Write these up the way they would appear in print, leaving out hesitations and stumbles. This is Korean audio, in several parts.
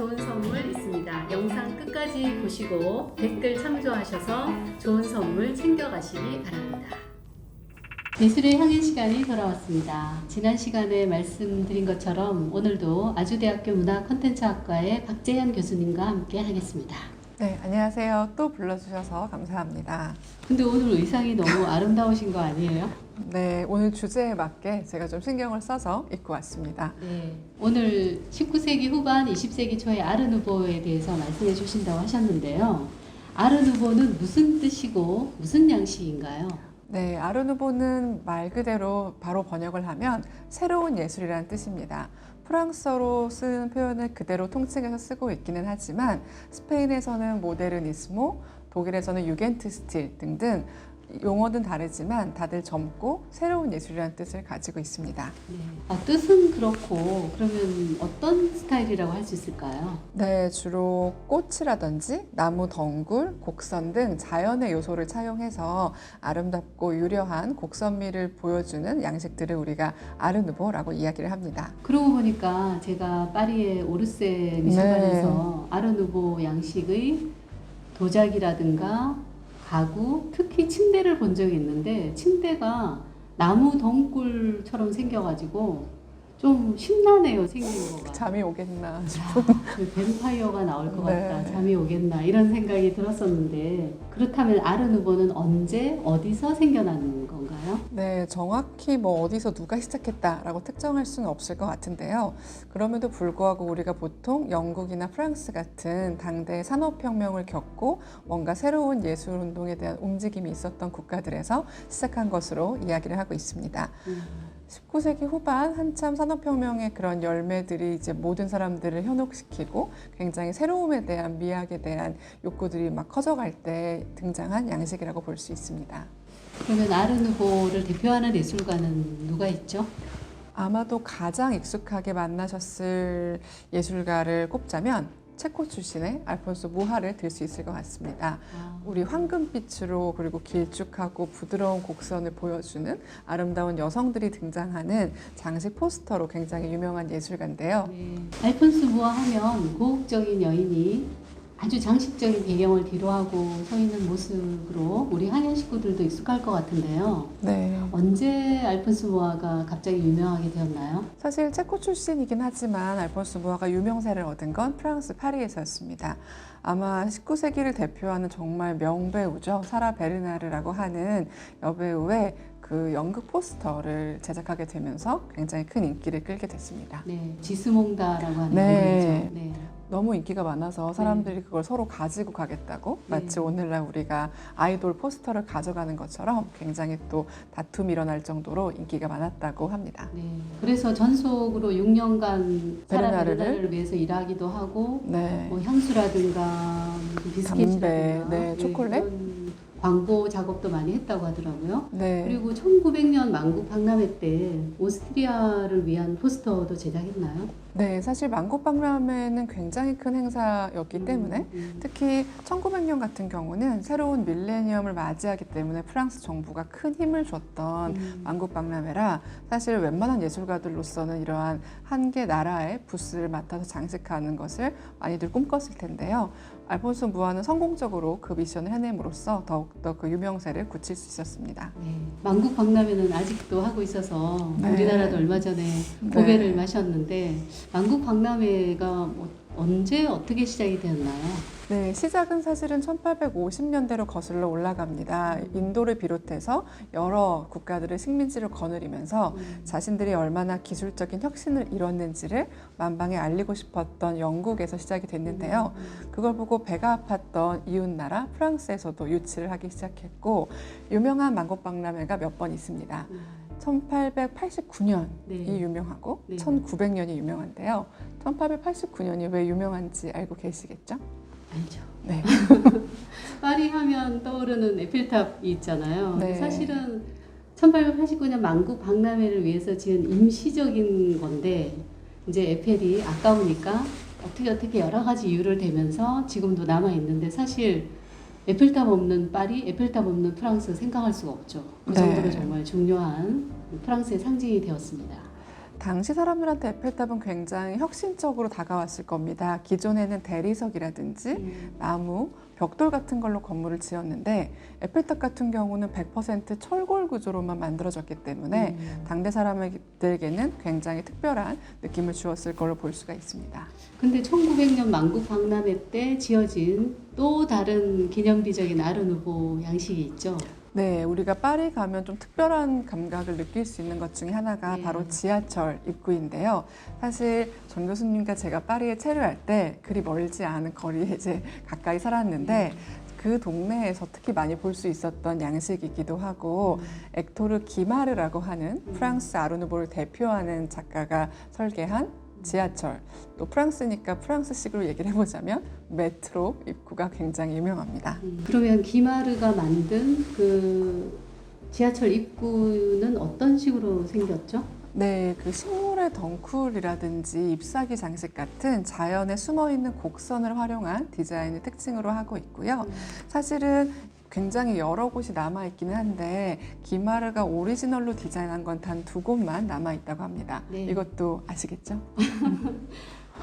좋은 선물 있습니다. 영상 끝까지 보시고 댓글 참조하셔서 좋은 선물 챙겨가시기 바랍니다. 예술의 향연 시간이 돌아왔습니다. 지난 시간에 말씀드린 것처럼 오늘도 아주대학교 문화콘텐츠학과의 박재현 교수님과 함께 하겠습니다. 네, 안녕하세요. 또 불러주셔서 감사합니다. 근데 오늘 의상이 너무 아름다우신 거 아니에요? 네, 오늘 주제에 맞게 제가 좀 신경을 써서 입고 왔습니다. 네, 오늘 19세기 후반, 20세기 초의 아르누보에 대해서 말씀해 주신다고 하셨는데요. 아르누보는 무슨 뜻이고 무슨 양식인가요? 네, 아르누보는 말 그대로 바로 번역을 하면 새로운 예술이라는 뜻입니다. 프랑스어로 쓰는 표현을 그대로 통칭해서 쓰고 있기는 하지만 스페인에서는 모데르니스모, 독일에서는 유겐트 스틸 등등 용어는 다르지만 다들 젊고 새로운 예술이라는 뜻을 가지고 있습니다. 네. 뜻은 그렇고 그러면 어떤 스타일이라고 할 수 있을까요? 네, 주로 꽃이라든지 나무 덩굴, 곡선 등 자연의 요소를 차용해서 아름답고 유려한 곡선미를 보여주는 양식들을 우리가 아르누보라고 이야기를 합니다. 그러고 보니까 제가 파리의 오르세 미술관에서 아르누보 양식의 도자기라든가 가구, 특히 침대를 본 적이 있는데 침대가 나무 덩굴처럼 생겨가지고 좀 심란해요, 생긴 거가. 잠이 오겠나 싶은. 뱀파이어가 나올 것 네. 같다, 잠이 오겠나 이런 생각이 들었었는데 그렇다면 아르누보는 언제 어디서 생겨난 건가요? 네, 정확히 뭐 어디서 누가 시작했다라고 특정할 수는 없을 것 같은데요. 그럼에도 불구하고 우리가 보통 영국이나 프랑스 같은 당대 산업혁명을 겪고 뭔가 새로운 예술운동에 대한 움직임이 있었던 국가들에서 시작한 것으로 이야기를 하고 있습니다. 19세기 후반 한참 산업혁명의 그런 열매들이 이제 모든 사람들을 현혹시키고 굉장히 새로움에 대한 미학에 대한 욕구들이 막 커져갈 때 등장한 양식이라고 볼 수 있습니다. 그러면 아르누보를 대표하는 예술가는 누가 있죠? 아마도 가장 익숙하게 만나셨을 예술가를 꼽자면 체코 출신의 알폰소 무하를 들 수 있을 것 같습니다. 우리 황금빛으로 그리고 길쭉하고 부드러운 곡선을 보여주는 아름다운 여성들이 등장하는 장식 포스터로 굉장히 유명한 예술가인데요. 네. 알폰스 무아 하면 고혹적인 여인이 아주 장식적인 배경을 뒤로하고 서 있는 모습으로 우리 한인 식구들도 익숙할 것 같은데요. 네. 언제 알폰스 무아가 갑자기 유명하게 되었나요? 사실 체코 출신이긴 하지만 알폰소 무아가 유명세를 얻은 건 프랑스 파리에서였습니다. 아마 19세기를 대표하는 정말 명배우죠. 사라 베르나르라고 하는 여배우의 그 연극 포스터를 제작하게 되면서 굉장히 큰 인기를 끌게 됐습니다. 네, 지스몽다라고 하는 네. 배우죠. 네. 너무 인기가 많아서 사람들이 그걸 서로 가지고 가겠다고 마치 오늘날 우리가 아이돌 포스터를 가져가는 것처럼 굉장히 또 다툼이 일어날 정도로 인기가 많았다고 합니다. 네. 그래서 전속으로 6년간 사라 베르나르를 베르나르를 위해서 일하기도 하고 네. 뭐 향수라든가 비스킷이라든가 네, 초콜릿? 이런 광고 작업도 많이 했다고 하더라고요. 네. 그리고 1900년 만국 박람회 때 오스트리아를 위한 포스터도 제작했나요? 네, 사실 만국 박람회는 굉장히 큰 행사였기 때문에 특히 1900년 같은 경우는 새로운 밀레니엄을 맞이하기 때문에 프랑스 정부가 큰 힘을 줬던 만국 박람회라 사실 웬만한 예술가들로서는 이러한 한 개 나라의 부스를 맡아서 장식하는 것을 많이들 꿈꿨을 텐데요. 알폰소 무아는 성공적으로 그 미션을 해냄으로써 더욱더 그 유명세를 굳힐 수 있었습니다. 네. 만국 박람회는 아직도 하고 있어서 네. 우리나라도 얼마 전에 고배를 마셨는데 만국 박람회가 뭐 언제 어떻게 시작이 되었나요? 네, 시작은 사실은 1850년대로 거슬러 올라갑니다. 인도를 비롯해서 여러 국가들의 식민지를 거느리면서 자신들이 얼마나 기술적인 혁신을 이뤘는지를 만방에 알리고 싶었던 영국에서 시작이 됐는데요. 그걸 보고 배가 아팠던 이웃나라 프랑스에서도 유치를 하기 시작했고 유명한 만국 박람회가 몇 번 있습니다. 1889년이 유명하고 1900년이 유명한데요. 1889년이 왜 유명한지 알고 계시겠죠? 알죠. 네. 파리 하면 떠오르는 에펠탑이 있잖아요. 네. 사실은 1889년 만국 박람회를 위해서 지은 임시적인 건데 이제 에펠이 아까우니까 어떻게 여러 가지 이유를 대면서 지금도 남아 있는데 사실 에펠탑 없는 파리, 에펠탑 없는 프랑스 생각할 수가 없죠. 그 정도로 정말 중요한 프랑스의 상징이 되었습니다. 당시 사람들한테 에펠탑은 굉장히 혁신적으로 다가왔을 겁니다. 기존에는 대리석이라든지 나무, 벽돌 같은 걸로 건물을 지었는데 에펠탑 같은 경우는 100% 철골 구조로만 만들어졌기 때문에 당대 사람들에게는 굉장히 특별한 느낌을 주었을 걸로 볼 수가 있습니다. 근데 1900년 만국 박람회 때 지어진 또 다른 기념비적인 아르누보 양식이 있죠. 네, 우리가 파리 가면 좀 특별한 감각을 느낄 수 있는 것 중에 하나가 네. 바로 지하철 입구인데요. 사실 전 교수님과 제가 파리에 체류할 때 그리 멀지 않은 거리에 이제 가까이 살았는데 그 동네에서 특히 많이 볼 수 있었던 양식이기도 하고 액토르 기마르라고 하는 프랑스 아르누보를 대표하는 작가가 설계한 지하철, 또 프랑스니까 프랑스식으로 얘기를 해보자면 메트로 입구가 굉장히 유명합니다. 그러면 기마르가 만든 그 지하철 입구는 어떤 식으로 생겼죠? 네, 그 식물의 덩쿨이라든지 잎사귀 장식 같은 자연에 숨어있는 곡선을 활용한 디자인을 특징으로 하고 있고요. 사실은 굉장히 여러 곳이 남아있기는 한데 기마르가 오리지널로 디자인한 건 단 2곳만 남아있다고 합니다. 네. 이것도 아시겠죠?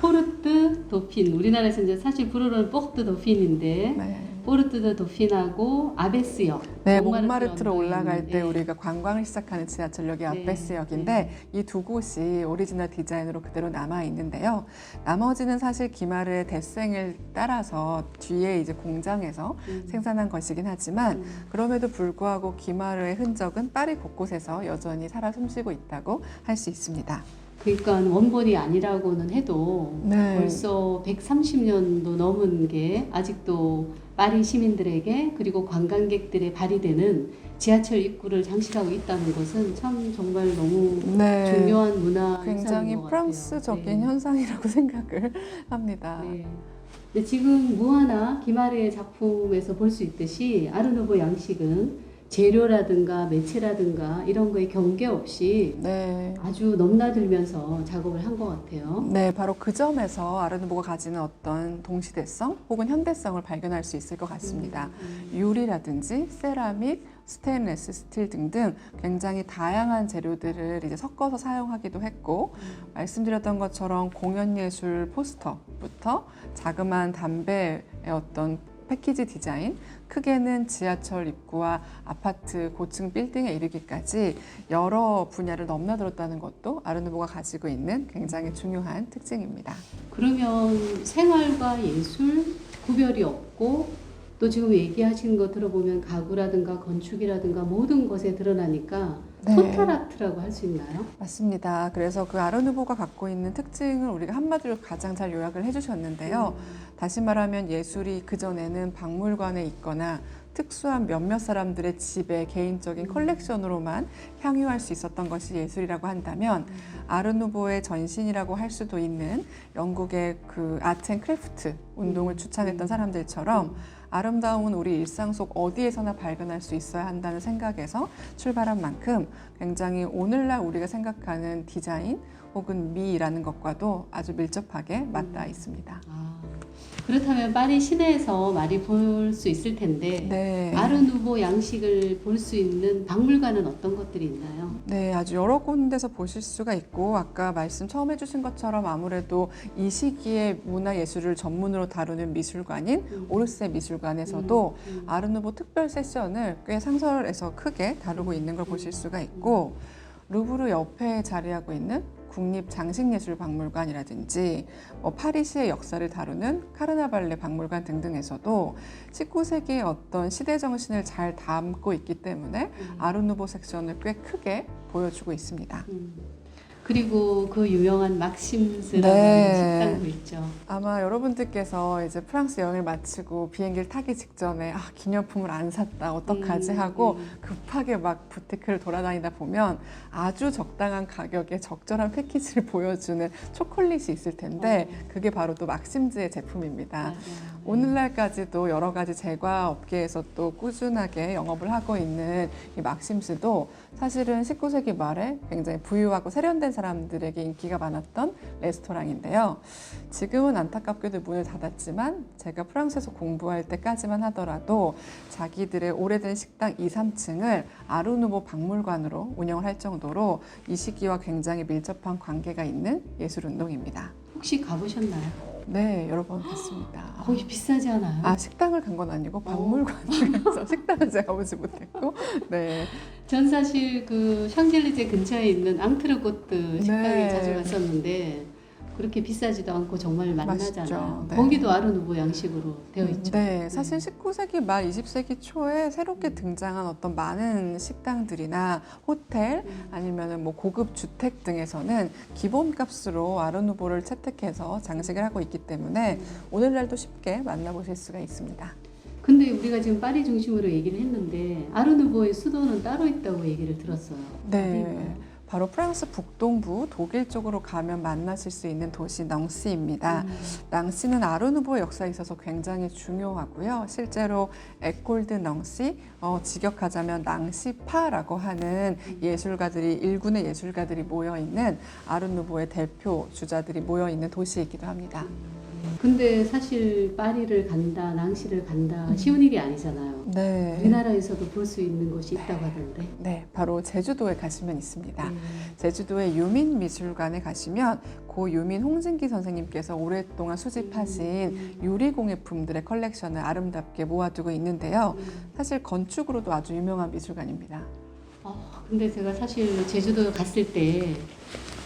포르트 도핀, 우리나라에서 이제 사실 부르는 포르트 도핀인데 네. 포르트 도핀하고 아베스역, 네, 몽마르트로 올라갈 때 네. 우리가 관광을 시작하는 지하철역이 네. 아베스역인데 이 두 곳이 오리지널 디자인으로 그대로 남아 있는데요. 나머지는 사실 기마르의 대생을 따라서 뒤에 이제 공장에서 생산한 것이긴 하지만 그럼에도 불구하고 기마르의 흔적은 파리 곳곳에서 여전히 살아 숨쉬고 있다고 할 수 있습니다. 그러니까 원본이 아니라고는 해도 네. 벌써 130년도 넘은 게 아직도 파리 시민들에게 그리고 관광객들의 발휘되는 지하철 입구를 장식하고 있다는 것은 참 정말 너무 네. 중요한 문화 굉장히 현상인 것 같아요. 프랑스적인 네. 현상이라고 생각을 합니다. 네. 근데 지금 무하나 기마르의 작품에서 볼 수 있듯이 아르누보 양식은 재료라든가 매체라든가 이런 거에 경계 없이 네. 아주 넘나들면서 작업을 한 것 같아요. 네, 바로 그 점에서 아르누보가 가지는 어떤 동시대성 혹은 현대성을 발견할 수 있을 것 같습니다. 유리라든지 세라믹, 스테인레스 스틸 등등 굉장히 다양한 재료들을 이제 섞어서 사용하기도 했고 말씀드렸던 것처럼 공연예술 포스터부터 자그마한 담배의 어떤 패키지 디자인, 크게는 지하철 입구와 아파트 고층 빌딩에 이르기까지 여러 분야를 넘나들었다는 것도 아르누보가 가지고 있는 굉장히 중요한 특징입니다. 그러면 생활과 예술 구별이 없고 또 지금 얘기하신 거 들어보면 가구라든가 건축이라든가 모든 것에 드러나니까 네. 토탈 아트라고 할 수 있나요? 맞습니다. 그래서 그 아르누보가 갖고 있는 특징을 우리가 한마디로 가장 잘 요약을 해주셨는데요. 다시 말하면 예술이 그전에는 박물관에 있거나 특수한 몇몇 사람들의 집에 개인적인 컬렉션으로만 향유할 수 있었던 것이 예술이라고 한다면 아르누보의 전신이라고 할 수도 있는 영국의 그 아트 앤 크래프트 운동을 주창했던 사람들처럼 아름다움은 우리 일상 속 어디에서나 발견할 수 있어야 한다는 생각에서 출발한 만큼 굉장히 오늘날 우리가 생각하는 디자인 혹은 미라는 것과도 아주 밀접하게 맞닿아 있습니다. 그렇다면 파리 시내에서 많이 볼 수 있을 텐데 네. 아르누보 양식을 볼 수 있는 박물관은 어떤 것들이 있나요? 네, 아주 여러 군데서 보실 수가 있고 아까 말씀 처음 해주신 것처럼 아무래도 이 시기에 문화예술을 전문으로 다루는 미술관인 오르세 미술관에서도 아르누보 특별 세션을 꽤 상설에서 크게 다루고 있는 걸 보실 수가 있고 루브르 옆에 자리하고 있는 국립장식예술박물관이라든지 파리시의 역사를 다루는 카르나발레 박물관 등등에서도 19세기의 어떤 시대 정신을 잘 담고 있기 때문에 아르누보 섹션을 꽤 크게 보여주고 있습니다. 그리고 그 유명한 막심스라는 네. 식당도 있죠. 아마 여러분들께서 이제 프랑스 여행을 마치고 비행기를 타기 직전에 기념품을 안 샀다 어떡하지 하고 급하게 막 부티크를 돌아다니다 보면 아주 적당한 가격에 적절한 패키지를 보여주는 초콜릿이 있을 텐데 그게 바로 또 막심즈의 제품입니다. 맞아요. 오늘날까지도 여러 가지 제과 업계에서 또 꾸준하게 영업을 하고 있는 이 막심스도 사실은 19세기 말에 굉장히 부유하고 세련된 사람들에게 인기가 많았던 레스토랑인데요. 지금은 안타깝게도 문을 닫았지만 제가 프랑스에서 공부할 때까지만 하더라도 자기들의 오래된 식당 2, 3층을 아르누보 박물관으로 운영을 할 정도로 이 시기와 굉장히 밀접한 관계가 있는 예술운동입니다. 혹시 가보셨나요? 네, 여러 번 갔습니다. 거기 비싸지 않아요? 아, 식당을 간 건 아니고 박물관을 가서 식당은 제가 가보지 못했고, 네. 전 사실 그 샹젤리제 근처에 있는 앙트르고트 식당에 네. 자주 갔었는데 그렇게 비싸지도 않고 정말 만나잖아요. 맛있죠. 네. 거기도 아르누보 양식으로 되어 있죠. 네, 사실 19세기 말 20세기 초에 새롭게 등장한 어떤 많은 식당들이나 호텔 아니면은 뭐 고급 주택 등에서는 기본값으로 아르누보를 채택해서 장식을 하고 있기 때문에 오늘날도 쉽게 만나보실 수가 있습니다. 근데 우리가 지금 파리 중심으로 얘기를 했는데 아르누보의 수도는 따로 있다고 얘기를 들었어요. 네. 어디인가요? 바로 프랑스 북동부 독일 쪽으로 가면 만나실 수 있는 도시 낭시입니다. 낭시는 아르누보의 역사에 있어서 굉장히 중요하고요. 실제로 에콜드 낭시, 직역하자면 낭시파라고 하는 예술가들이 일군의 예술가들이 모여 있는 아르누보의 대표 주자들이 모여 있는 도시이기도 합니다. 근데 사실 파리를 간다, 낭시를 간다 쉬운 일이 아니잖아요. 네. 우리나라에서도 볼 수 있는 곳이 있다고 하던데. 네, 바로 제주도에 가시면 있습니다. 제주도의 유민미술관에 가시면 고 유민 홍진기 선생님께서 오랫동안 수집하신 유리공예품들의 컬렉션을 아름답게 모아두고 있는데요. 사실 건축으로도 아주 유명한 미술관입니다. 근데 제가 사실 제주도 갔을 때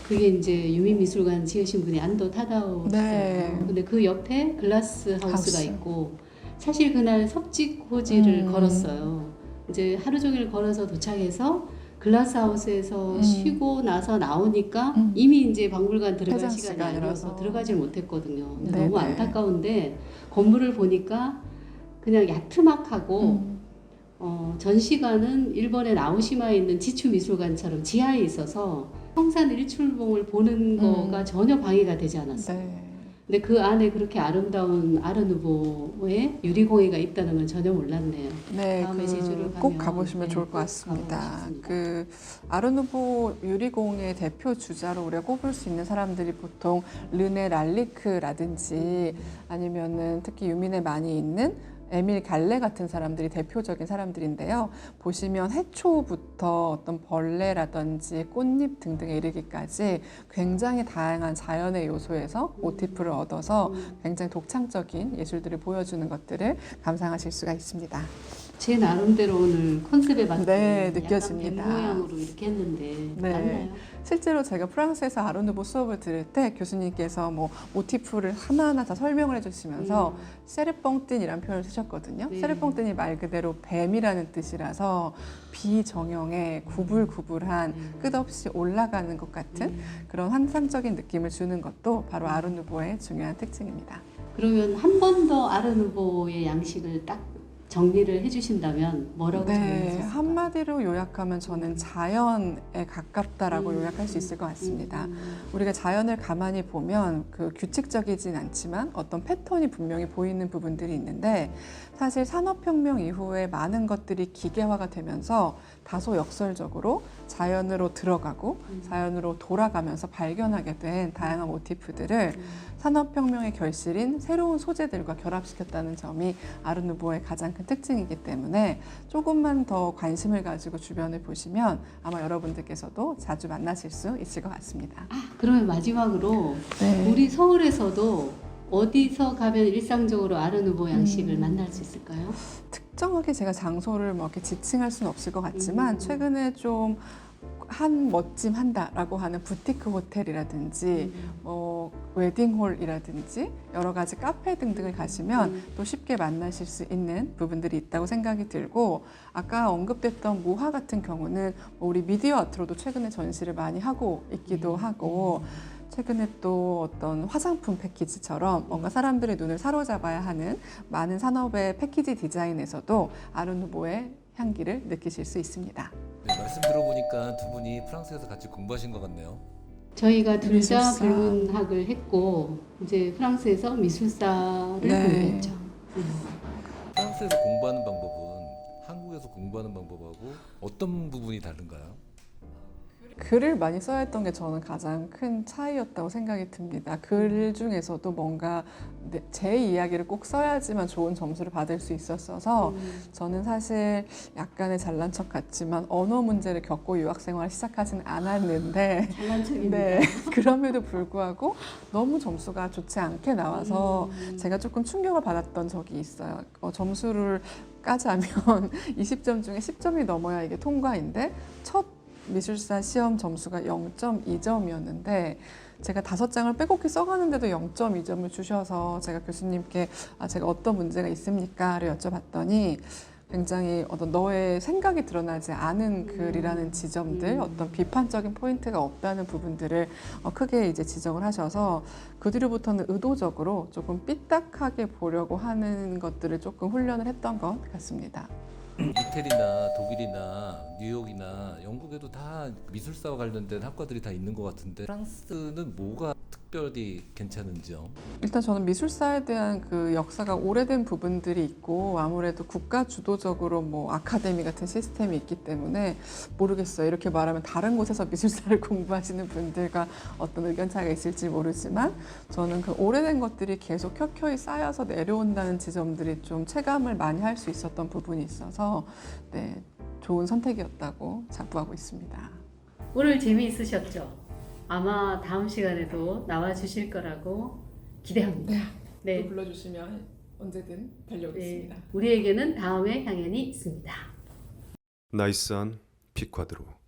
그게 이제 유민미술관 지으신 분이 안도 타다오셨어요. 네. 근데 그 옆에 글라스 하우스가 하우스. 있고 사실 그날 섭지코지를 음. 걸었어요. 이제 하루 종일 걸어서 도착해서 글라스 하우스에서 쉬고 나서 나오니까 이미 이제 박물관 들어갈 퇴장 시간이 시간이라서. 아니어서 들어가질 못했거든요. 근데 네네. 너무 안타까운데 건물을 보니까 그냥 야트막하고 전시관은 일본의 나오시마에 있는 지추미술관처럼 지하에 있어서 성산 일출봉을 보는 거가 전혀 방해가 되지 않았어요. 네. 근데 그 안에 그렇게 아름다운 아르누보의 유리공예가 있다는 건 전혀 몰랐네요. 네, 다음에 제주를 가면 꼭 가보시면 네, 좋을 것 꼭 같습니다. 가보고 싶습니다. 그 아르누보 유리공예 대표 주자로 우리가 꼽을 수 있는 사람들이 보통 르네 랄리크라든지 아니면은 특히 유민에 많이 있는 에밀 갈레 같은 사람들이 대표적인 사람들인데요. 보시면 해초부터 어떤 벌레라든지 꽃잎 등등에 이르기까지 굉장히 다양한 자연의 요소에서 모티프를 얻어서 굉장히 독창적인 예술들을 보여주는 것들을 감상하실 수가 있습니다. 제 나름대로 오늘 컨셉에 맞게 네, 약간 느껴집니다. 뱀 모양으로 이렇게 했는데 네. 맞나요? 실제로 제가 프랑스에서 아르누보 수업을 들을 때 교수님께서 뭐 모티프를 하나하나 다 설명을 해주시면서 세르뽕틴이라는 표현을 쓰셨거든요. 네. 세르뽕틴이 말 그대로 뱀이라는 뜻이라서 비정형의 구불구불한 끝없이 올라가는 것 같은 그런 환상적인 느낌을 주는 것도 바로 아르누보의 중요한 특징입니다. 그러면 한 번 더 아르누보의 양식을 딱 정리를 해주신다면 뭐라고 네, 정리하셨을까요? 한마디로 요약하면 저는 자연에 가깝다라고 요약할 수 있을 것 같습니다. 우리가 자연을 가만히 보면 그 규칙적이진 않지만 어떤 패턴이 분명히 보이는 부분들이 있는데 사실 산업혁명 이후에 많은 것들이 기계화가 되면서 다소 역설적으로 자연으로 들어가고 자연으로 돌아가면서 발견하게 된 다양한 모티프들을 산업혁명의 결실인 새로운 소재들과 결합시켰다는 점이 아르누보의 가장 큰 특징이기 때문에 조금만 더 관심을 가지고 주변을 보시면 아마 여러분들께서도 자주 만나실 수 있을 것 같습니다. 그러면 마지막으로 네. 우리 서울에서도 어디서 가면 일상적으로 아르누보 양식을 만날 수 있을까요? 특정하게 제가 장소를 뭐 이렇게 지칭할 수는 없을 것 같지만 최근에 좀 한 멋짐 한다라고 하는 부티크 호텔이라든지 웨딩홀이라든지 여러 가지 카페 등등을 가시면 또 쉽게 만나실 수 있는 부분들이 있다고 생각이 들고 아까 언급됐던 모하 같은 경우는 우리 미디어 아트로도 최근에 전시를 많이 하고 있기도 하고 최근에 또 어떤 화장품 패키지처럼 뭔가 사람들의 눈을 사로잡아야 하는 많은 산업의 패키지 디자인에서도 아르누보의 향기를 느끼실 수 있습니다. 네, 말씀 들어보니까 두 분이 프랑스에서 같이 공부하신 것 같네요. 저희가 둘 다 미술사. 불문학을 했고 이제 프랑스에서 미술사를 네. 공부했죠. 프랑스에서 공부하는 방법은 한국에서 공부하는 방법하고 어떤 부분이 다른가요? 글을 많이 써야 했던 게 저는 가장 큰 차이였다고 생각이 듭니다. 글 중에서도 뭔가 제 이야기를 꼭 써야지만 좋은 점수를 받을 수 있었어서 저는 사실 약간의 잘난 척 같지만 언어 문제를 겪고 유학 생활을 시작하진 않았는데 잘난 척입니다. 네, 그럼에도 불구하고 너무 점수가 좋지 않게 나와서 제가 조금 충격을 받았던 적이 있어요. 점수를 까자면 20점 중에 10점이 넘어야 이게 통과인데 첫 미술사 시험 점수가 0.2점이었는데 제가 5장을 빼곡히 써가는데도 0.2점을 주셔서 제가 교수님께 제가 어떤 문제가 있습니까?를 여쭤봤더니 굉장히 어떤 너의 생각이 드러나지 않은 글이라는 지점들, 어떤 비판적인 포인트가 없다는 부분들을 크게 이제 지적을 하셔서 그 뒤로부터는 의도적으로 조금 삐딱하게 보려고 하는 것들을 조금 훈련을 했던 것 같습니다. 이태리나 독일이나 뉴욕이나 영국에도 다 미술사와 관련된 학과들이 다 있는 것 같은데 프랑스는 뭐가 특별히 괜찮은지요? 일단 저는 미술사에 대한 그 역사가 오래된 부분들이 있고 아무래도 국가 주도적으로 뭐 아카데미 같은 시스템이 있기 때문에 모르겠어요. 이렇게 말하면 다른 곳에서 미술사를 공부하시는 분들과 어떤 의견 차이가 있을지 모르지만 저는 그 오래된 것들이 계속 켜켜이 쌓여서 내려온다는 지점들이 좀 체감을 많이 할 수 있었던 부분이 있어서 네, 좋은 선택이었다고 자부하고 있습니다. 오늘 재미있으셨죠? 아마 다음 시간에도 나와 주실 거라고 기대합니다. 네. 불러주시면 언제든 네. 우리에게는 다음에 강연이 있습니다. 나이스한 피콰드로.